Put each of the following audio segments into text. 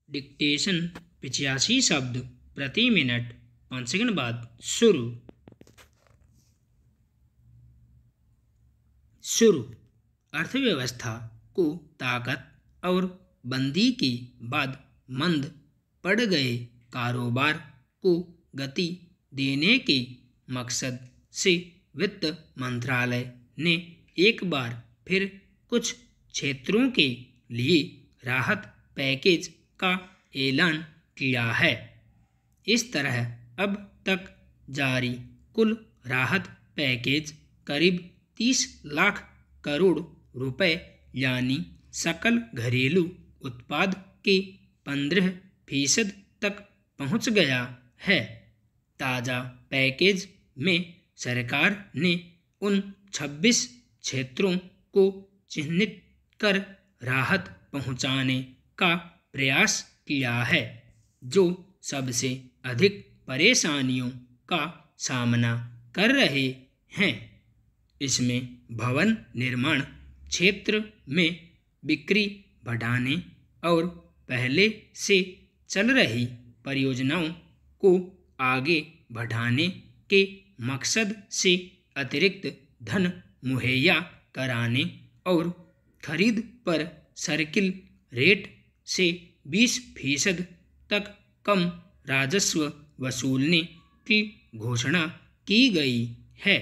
Dictation 85 शब्द प्रति minute. 5 second बाद शुरू। शुरू। अर्थव्यवस्था को ताकत और बंदी के बाद मंद पड़ गए कारोबार को गति देने के मकसद से वित्त मंत्रालय ने एक बार फिर कुछ क्षेत्रों के लिए राहत पैकेज का ऐलान किया है। इस तरह अब तक जारी कुल राहत पैकेज करीब 30 लाख करोड़ रुपए यानी सकल घरेलू उत्पाद के 15% तक पहुंच गया है। ताज़ा पैकेज में सरकार ने उन 26 क्षेत्रों को चिन्हित कर राहत पहुंचाने का प्रयास किया है जो सबसे अधिक परेशानियों का सामना कर रहे हैं। इसमें भवन निर्माण क्षेत्र में बिक्री बढ़ाने और पहले से चल रही परियोजनाओं को आगे बढ़ाने के मकसद से अतिरिक्त धन मुहैया कराने और खरीद पर सर्किल रेट से 20% तक कम राजस्व वसूलने की घोषणा की गई है।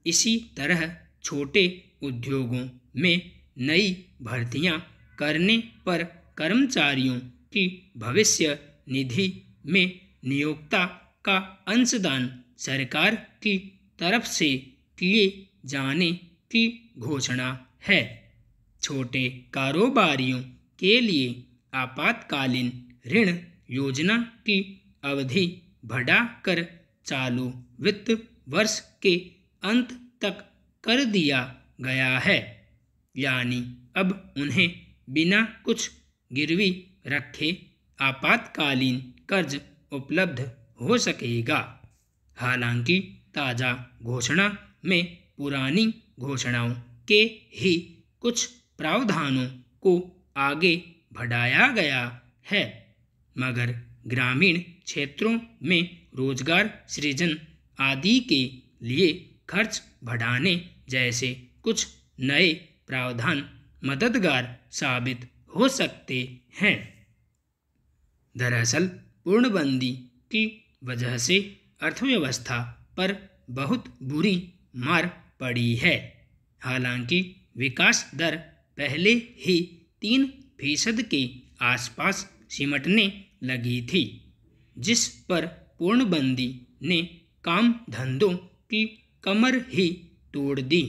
इसी तरह छोटे उद्योगों में नई भर्तियां करने पर कर्मचारियों की भविष्य निधि में नियोक्ता का अंशदान सरकार की तरफ से किए जाने की घोषणा है। छोटे कारोबारियों के लिए आपातकालीन ऋण योजना की अवधि बढ़ाकर चालू वित्त वर्ष के अंत तक कर दिया गया है, यानी अब उन्हें बिना कुछ गिरवी रखे आपातकालीन कर्ज उपलब्ध हो सकेगा। हालांकि ताज़ा घोषणा में पुरानी घोषणाओं के ही कुछ प्रावधानों को आगे बढ़ाया गया है, मगर ग्रामीण क्षेत्रों में रोजगार सृजन आदि के लिए खर्च बढ़ाने जैसे कुछ नए प्रावधान मददगार साबित हो सकते हैं। दरअसल पूर्णबंदी की वजह से अर्थव्यवस्था पर बहुत बुरी मार पड़ी है। हालांकि विकास दर पहले ही 3% के आसपास सिमटने लगी थी, जिस पर पूर्णबंदी ने काम धंधों की कमर ही तोड़ दी।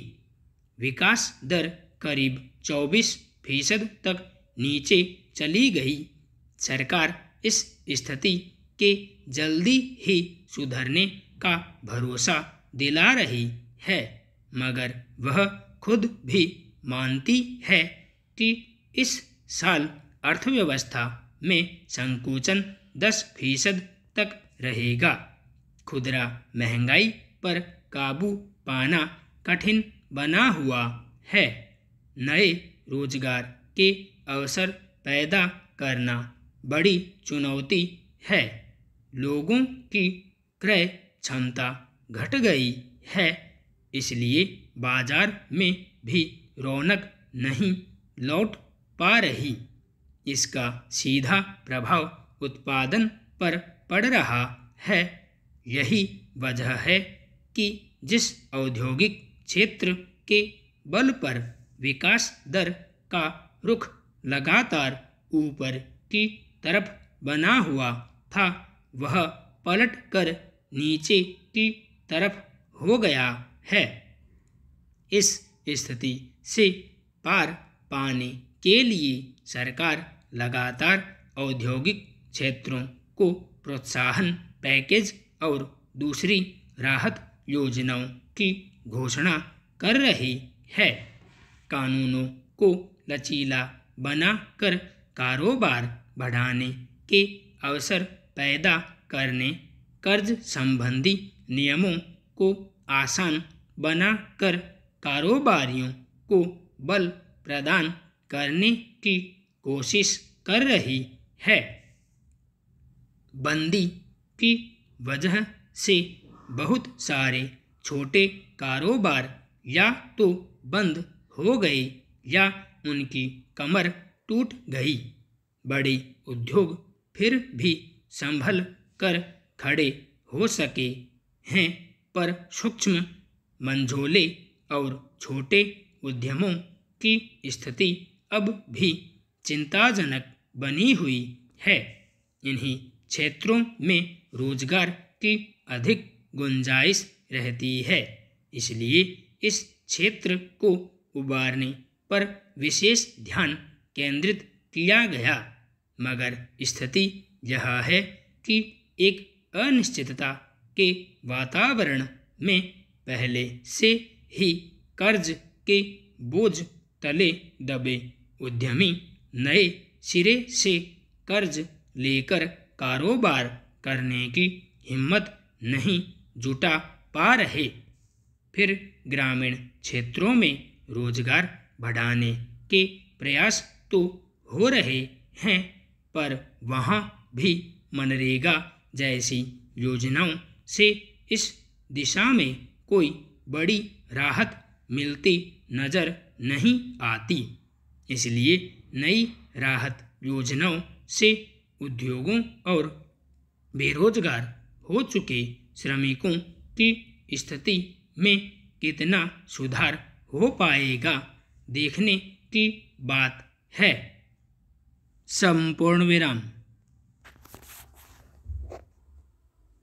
विकास दर करीब 24% तक नीचे चली गई। सरकार इस स्थिति के जल्दी ही सुधरने का भरोसा दिला रही है, मगर वह खुद भी मानती है कि इस साल अर्थव्यवस्था में संकुचन 10% तक रहेगा। खुदरा महंगाई पर काबू पाना कठिन बना हुआ है। नए रोजगार के अवसर पैदा करना बड़ी चुनौती है। लोगों की क्रय क्षमता घट गई है, इसलिए बाजार में भी रौनक नहीं लौट पा रही। इसका सीधा प्रभाव उत्पादन पर पड़ रहा है। यही वजह है कि जिस औद्योगिक क्षेत्र के बल पर विकास दर का रुख लगातार ऊपर की तरफ बना हुआ था, वह पलट कर नीचे की तरफ हो गया है। इस स्थिति से पार पाने के लिए सरकार लगातार औद्योगिक क्षेत्रों को प्रोत्साहन पैकेज और दूसरी राहत योजनाओं की घोषणा कर रही है। कानूनों को लचीला बनाकर कारोबार बढ़ाने के अवसर पैदा करने, कर्ज संबंधी नियमों को आसान बनाकर कारोबारियों को बल प्रदान करने की कोशिश कर रही है। बंदी की वजह से बहुत सारे छोटे कारोबार या तो बंद हो गए या उनकी कमर टूट गई। बड़े उद्योग फिर भी संभल कर खड़े हो सके हैं, पर सूक्ष्म, मंझोले और छोटे उद्यमों की स्थिति अब भी चिंताजनक बनी हुई है। इन्हीं क्षेत्रों में रोजगार की अधिक गुंजाइश रहती है, इसलिए इस क्षेत्र को उबारने पर विशेष ध्यान केंद्रित किया गया। मगर स्थिति यह है कि एक अनिश्चितता के वातावरण में पहले से ही कर्ज के बोझ तले दबे उद्यमी नए सिरे से कर्ज लेकर कारोबार करने की हिम्मत नहीं जुटा पा रहे। फिर ग्रामीण क्षेत्रों में रोजगार बढ़ाने के प्रयास तो हो रहे हैं, पर वहाँ भी मनरेगा जैसी योजनाओं से इस दिशा में कोई बड़ी राहत मिलती नजर नहीं आती। इसलिए नई राहत योजनाओं से उद्योगों और बेरोजगार हो चुके श्रमिकों की स्थिति में कितना सुधार हो पाएगा, देखने की बात है। संपूर्ण विराम।